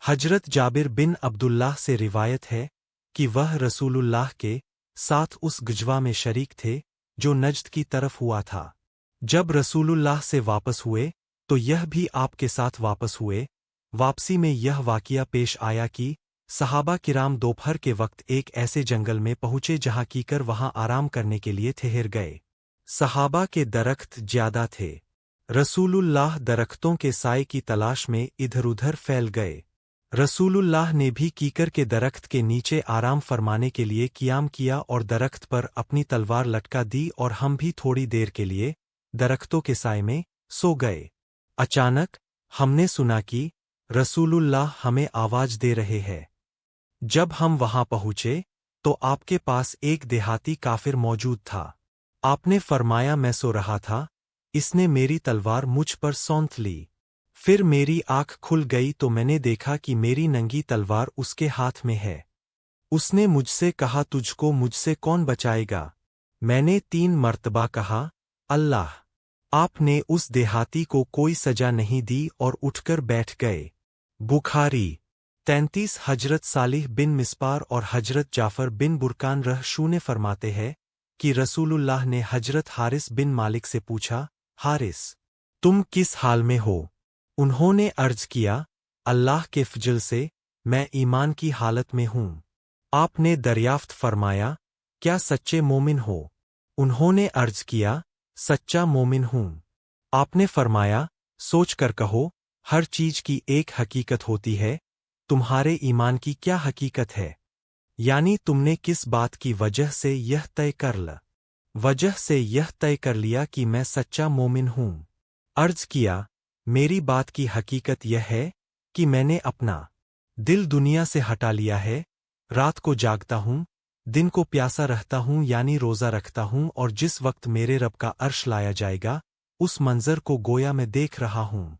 हजरत जाबिर बिन अब्दुल्लाह से रिवायत है कि वह रसूलुल्लाह के साथ उस गजवा में शरीक थे जो नज्द की तरफ हुआ था। जब रसूलुल्लाह से वापस हुए तो यह भी आपके साथ वापस हुए। वापसी में यह वाक़िया पेश आया कि सहाबा किराम दोपहर के वक्त एक ऐसे जंगल में पहुंचे जहां कीकर वहां आराम करने के लिए ठहर गए। सहाबा के दरख्त ज्यादा थे। रसूलुल्लाह दरख्तों के साए की तलाश में इधर-उधर फैल गए। रसूलुल्लाह ने भी कीकर के दरख्त के नीचे आराम फरमाने के लिए क़ियाम किया और दरख्त पर अपनी तलवार लटका दी और हम भी थोड़ी देर के लिए दरख्तों के साए में सो गए। अचानक हमने सुना कि रसूलुल्लाह हमें आवाज दे रहे हैं। जब हम वहां पहुंचे तो आपके पास एक देहाती काफिर मौजूद था। आपने फरमाया मैं सो रहा था, इसने मेरी तलवार मुझ पर सौंध ली। फिर मेरी आंख खुल गई तो मैंने देखा कि मेरी नंगी तलवार उसके हाथ में है। उसने मुझसे कहा तुझको मुझसे कौन बचाएगा? मैंने 3 मर्तबा कहा अल्लाह। आपने उस देहाती को कोई सजा नहीं दी और उठकर बैठ गए। बुखारी 33। हजरत सालिह बिन मिस्पार और हजरत जाफर बिन बुरकान रहशू ने फरमाते हैं कि रसूलुल्लाह ने हजरत हारिस बिन मालिक से पूछा, हारिस तुम किस हाल में हो? उन्होंने अर्ज किया, अल्लाह के फजल से मैं ईमान की हालत में हूँ। आपने दरियाफ्त फरमाया, क्या सच्चे मोमिन हो? उन्होंने अर्ज किया, सच्चा मोमिन हूँ। आपने फरमाया, सोच कर कहो, हर चीज की एक हकीकत होती है, तुम्हारे ईमान की क्या हकीकत है? यानी तुमने किस बात की वजह से यह तय कर ल? वजह से यह तय कर लिया कि मैं सच्चा मोमिन हूँ। अर्ज किया, मेरी बात की हकीकत यह है कि मैंने अपना दिल दुनिया से हटा लिया है। रात को जागता हूँ, दिन को प्यासा रहता हूँ यानी रोज़ा रखता हूँ और जिस वक्त मेरे रब का अर्श लाया जाएगा उस मंजर को गोया मैं देख रहा हूँ।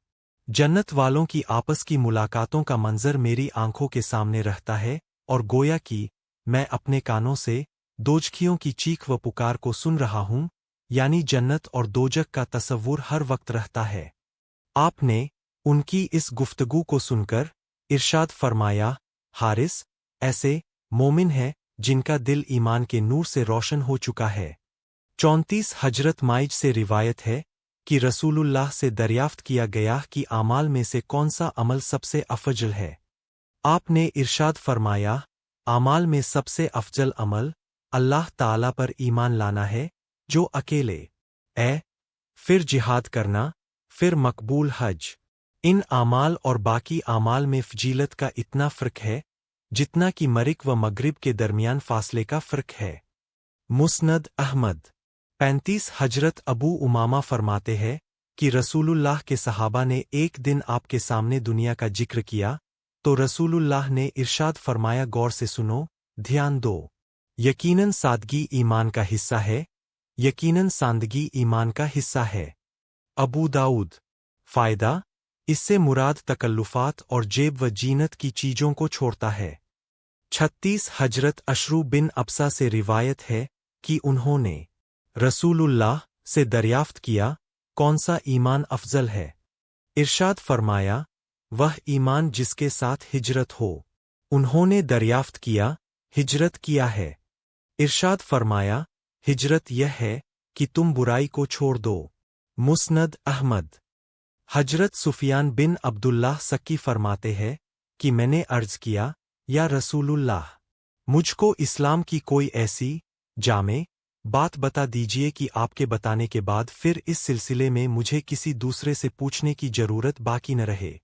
जन्नत वालों की आपस की मुलाकातों का मंजर मेरी आंखों के सामने रहता है और गोया कि मैं अपने कानों से दोजखियों की चीख व पुकार को सुन रहा हूँ, यानी जन्नत और दोजक का तसव्वुर हर वक्त रहता है। आपने उनकी इस गुफ्तगू को सुनकर इरशाद फरमाया, हारिस ऐसे मोमिन है जिनका दिल ईमान के नूर से रोशन हो चुका है। 34। हजरत माइज से रिवायत है कि रसूलुल्लाह से दरियाफ्त किया गया कि आमाल में से कौन सा अमल सबसे अफजल है। आपने इरशाद फरमाया, आमाल में सबसे अफजल अमल अल्लाह ताला पर ईमान लाना है जो अकेले फिर जिहाद करना, फिर मकबूल हज। इन आमाल और बाकी आमाल में फजीलत का इतना फ़र्क है जितना कि मरिक व मगरिब के दरमियान फासले का फ़र्क है। मुस्नद अहमद 35। हजरत अबू उमामा फरमाते हैं कि रसूलुल्लाह के सहाबा ने एक दिन आपके सामने दुनिया का जिक्र किया तो रसूलुल्लाह ने इरशाद फरमाया, गौर से सुनो, ध्यान दो। यकीनन सादगी ईमान का हिस्सा है, यकीनन सादगी ईमान का हिस्सा है। अबू दाऊद। फ़ायदा, इससे मुराद तकल्लुफ़ात और जेब व जीनत की चीज़ों को छोड़ता है। 36। हजरत अशरू बिन अब्सा से रिवायत है कि उन्होंने रसूलुल्लाह से दरियाफ्त किया, कौन सा ईमान अफजल है? इरशाद फरमाया, वह ईमान जिसके साथ हिजरत हो। उन्होंने दरियाफ्त किया, हिजरत किया है? इरशाद फरमाया, हिजरत यह है कि तुम बुराई को छोड़ दो। मुस्नद अहमद। हजरत सुफियान बिन अब्दुल्लाह सक्की फरमाते हैं कि मैंने अर्ज किया, या रसूलुल्लाह, मुझको इस्लाम की कोई ऐसी जामे बात बता दीजिए कि आपके बताने के बाद फिर इस सिलसिले में मुझे किसी दूसरे से पूछने की जरूरत बाकी न रहे।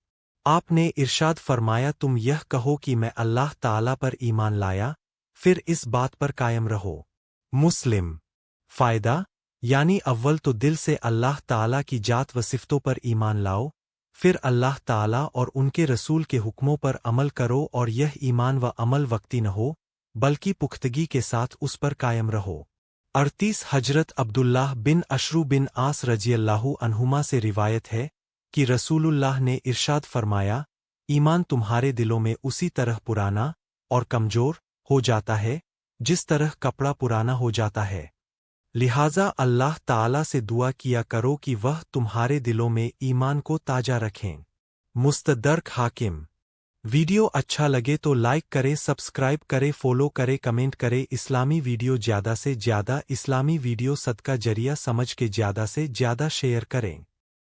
आपने इरशाद फरमाया, तुम यह कहो कि मैं अल्लाह ताला पर ईमान लाया, फिर इस बात पर कायम रहो। मुस्लिम। फ़ायदा, यानी अव्वल तो दिल से अल्लाह ताला की जात व सिफ़तों पर ईमान लाओ, फिर अल्लाह ताला और उनके रसूल के हुक्मों पर अमल करो और यह ईमान व अमल वक्ती न हो बल्कि पुख्तगी के साथ उस पर कायम रहो। 38। हजरत अब्दुल्लाह बिन अशरू बिन आस रज़ियल्लाहु अन्हुमा से रिवायत है कि रसूलुल्लाह ने इरशाद फरमाया, ईमान तुम्हारे दिलों में उसी तरह पुराना और कमजोर हो जाता है जिस तरह कपड़ा पुराना हो जाता है। लिहाजा अल्लाह ताला से दुआ किया करो कि वह तुम्हारे दिलों में ईमान को ताजा रखें। मुस्तदरक हाकिम ویڈیو اچھا لگے تو لائک کریں، سبسکرائب کریں، فالو کریں، کمنٹ کریں۔ اسلامی ویڈیو زیادہ سے زیادہ اسلامی ویڈیو صدقہ جریہ سمجھ کے زیادہ سے زیادہ شیئر کریں۔